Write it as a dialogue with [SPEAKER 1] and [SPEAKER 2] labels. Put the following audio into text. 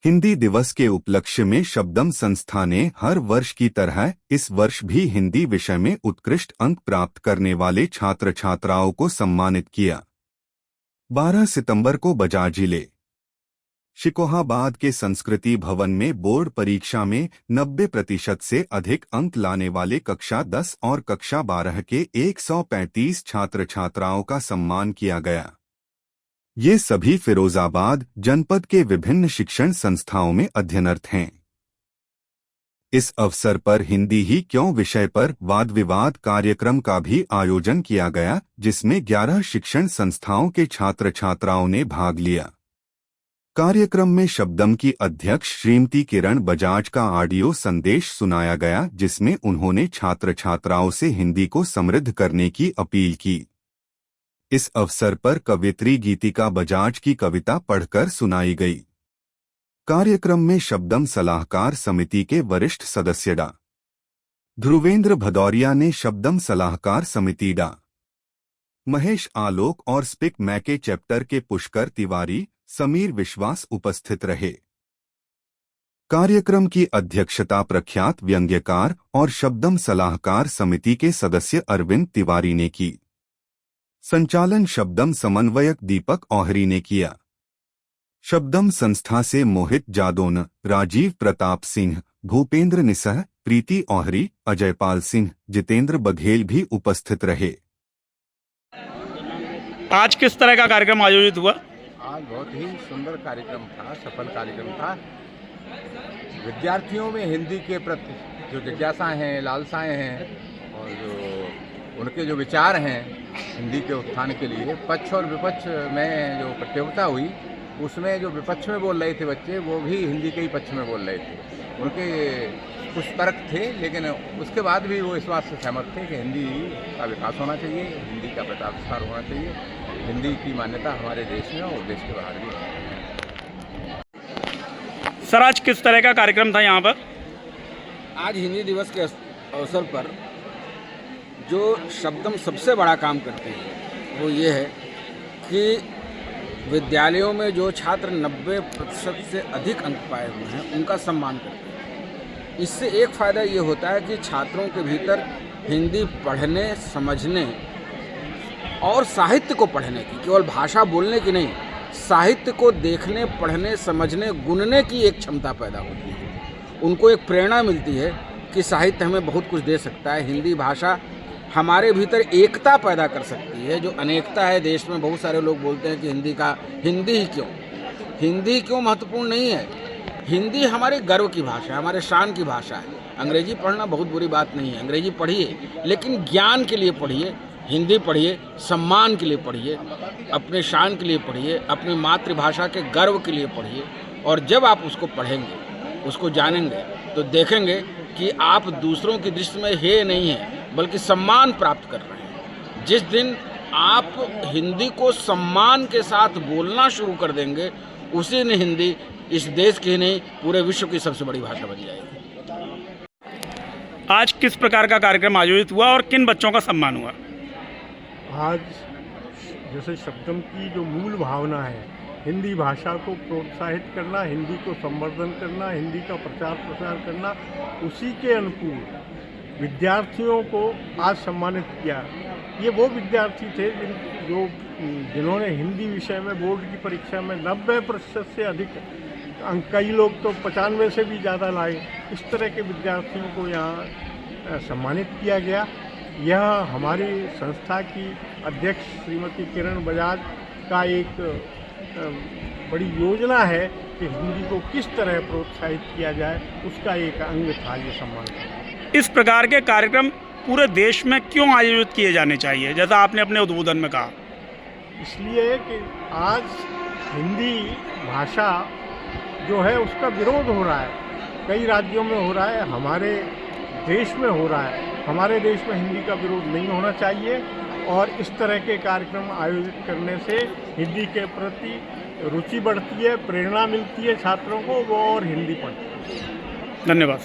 [SPEAKER 1] हिंदी दिवस के उपलक्ष्य में शब्दम संस्था ने हर वर्ष की तरह इस वर्ष भी हिंदी विषय में उत्कृष्ट अंक प्राप्त करने वाले छात्र छात्राओं को सम्मानित किया। 12 सितंबर को बजाज जिले शिकोहाबाद के संस्कृति भवन में बोर्ड परीक्षा में 90% से अधिक अंक लाने वाले कक्षा 10 और कक्षा 12 के 135 छात्र छात्राओं का सम्मान किया गया। ये सभी फिरोजाबाद जनपद के विभिन्न शिक्षण संस्थाओं में अध्ययनरत हैं। इस अवसर पर हिंदी ही क्यों विषय पर वाद विवाद कार्यक्रम का भी आयोजन किया गया, जिसमें 11 शिक्षण संस्थाओं के छात्र छात्राओं ने भाग लिया। कार्यक्रम में शब्दम की अध्यक्ष श्रीमती किरण बजाज का ऑडियो संदेश सुनाया गया, जिसमें उन्होंने छात्र छात्राओं से हिंदी को समृद्ध करने की अपील की। इस अवसर पर कवियत्री गीतिका बजाज की कविता पढ़कर सुनाई गई। कार्यक्रम में शब्दम सलाहकार समिति के वरिष्ठ सदस्य डा. ध्रुवेंद्र भदौरिया ने शब्दम सलाहकार समिति डा. महेश आलोक और स्पिक मैके चैप्टर के पुष्कर तिवारी, समीर विश्वास उपस्थित रहे। कार्यक्रम की अध्यक्षता प्रख्यात व्यंग्यकार और शब्दम सलाहकार समिति के सदस्य अरविंद तिवारी ने की। संचालन शब्दम समन्वयक दीपक ओहरी ने किया। शब्दम संस्था से मोहित जादौन, राजीव प्रताप सिंह, भूपेंद्र निसह, प्रीति ओहरी, अजयपाल सिंह, जितेंद्र बघेल भी उपस्थित रहे।
[SPEAKER 2] आज किस तरह का कार्यक्रम आयोजित हुआ?
[SPEAKER 3] आज बहुत ही सुंदर कार्यक्रम था, सफल कार्यक्रम था। विद्यार्थियों में हिंदी के प्रति जो जिज्ञासाएं हैं, लालसाएं हैं और जो उनके जो विचार हैं हिंदी के उत्थान के लिए, पक्ष और विपक्ष में जो प्रतियोगिता हुई उसमें जो विपक्ष में बोल रहे थे बच्चे, वो भी हिंदी के ही पक्ष में बोल रहे थे। उनके कुछ तर्क थे, लेकिन उसके बाद भी वो इस बात से सहमत थे कि हिंदी का विकास होना चाहिए, हिंदी का प्रचार प्रसार होना चाहिए, हिंदी की मान्यता हमारे देश में और देश के बाहर भी है।
[SPEAKER 2] सर, आज किस तरह का कार्यक्रम था यहाँ पर?
[SPEAKER 4] आज हिंदी दिवस के अवसर पर जो शब्दम सबसे बड़ा काम करते हैं वो ये है कि विद्यालयों में जो छात्र 90% से अधिक अंक पाए हुए हैं उनका सम्मान करते हैं। इससे एक फ़ायदा ये होता है कि छात्रों के भीतर हिंदी पढ़ने, समझने और साहित्य को पढ़ने की, केवल भाषा बोलने की नहीं, साहित्य को देखने, पढ़ने, समझने, गुनने की एक क्षमता पैदा होती है। उनको एक प्रेरणा मिलती है कि साहित्य हमें बहुत कुछ दे सकता है। हिंदी भाषा हमारे भीतर एकता पैदा कर सकती है। जो अनेकता है देश में, बहुत सारे लोग बोलते हैं कि हिंदी ही क्यों महत्वपूर्ण नहीं है। हिंदी हमारे गर्व की भाषा है, हमारे शान की भाषा है। अंग्रेजी पढ़ना बहुत बुरी बात नहीं है, अंग्रेजी पढ़िए, लेकिन ज्ञान के लिए पढ़िए, हिंदी पढ़िए, सम्मान के लिए पढ़िए, अपने शान के लिए पढ़िए, अपनी मातृभाषा के गर्व के लिए पढ़िए। और जब आप उसको पढ़ेंगे, उसको जानेंगे, तो देखेंगे कि आप दूसरों की दृष्टि में हे नहीं है बल्कि सम्मान प्राप्त कर रहे हैं। जिस दिन आप हिंदी को सम्मान के साथ बोलना शुरू कर देंगे, उसी दिन हिंदी इस देश की नहीं पूरे विश्व की सबसे बड़ी भाषा बन जाएगी।
[SPEAKER 2] आज किस प्रकार का कार्यक्रम आयोजित हुआ और किन बच्चों का सम्मान हुआ?
[SPEAKER 5] आज जैसे शब्दम की जो मूल भावना है, हिंदी भाषा को प्रोत्साहित करना, हिंदी को संवर्धन करना, हिंदी का प्रचार प्रसार करना, उसी के अनुकूल विद्यार्थियों को आज सम्मानित किया। ये वो विद्यार्थी थे जिन्होंने हिंदी विषय में बोर्ड की परीक्षा में 90% से अधिक अंक, कई लोग तो 95 से भी ज़्यादा लाए। इस तरह के विद्यार्थियों को यहाँ सम्मानित किया गया। यह हमारी संस्था की अध्यक्ष श्रीमती किरण बजाज का एक बड़ी योजना है कि हिंदी को किस तरह प्रोत्साहित किया जाए, उसका एक अंग था ये सम्मान।
[SPEAKER 2] इस प्रकार के कार्यक्रम पूरे देश में क्यों आयोजित किए जाने चाहिए, जैसा आपने अपने उद्बोधन में कहा?
[SPEAKER 5] इसलिए कि आज हिंदी भाषा जो है उसका विरोध हो रहा है, कई राज्यों में हो रहा है, हमारे देश में हो रहा है। हमारे देश में हिंदी का विरोध नहीं होना चाहिए और इस तरह के कार्यक्रम आयोजित करने से हिंदी के प्रति रुचि बढ़ती है, प्रेरणा मिलती है छात्रों को, वो और हिंदी पढ़ते हैं।
[SPEAKER 2] धन्यवाद।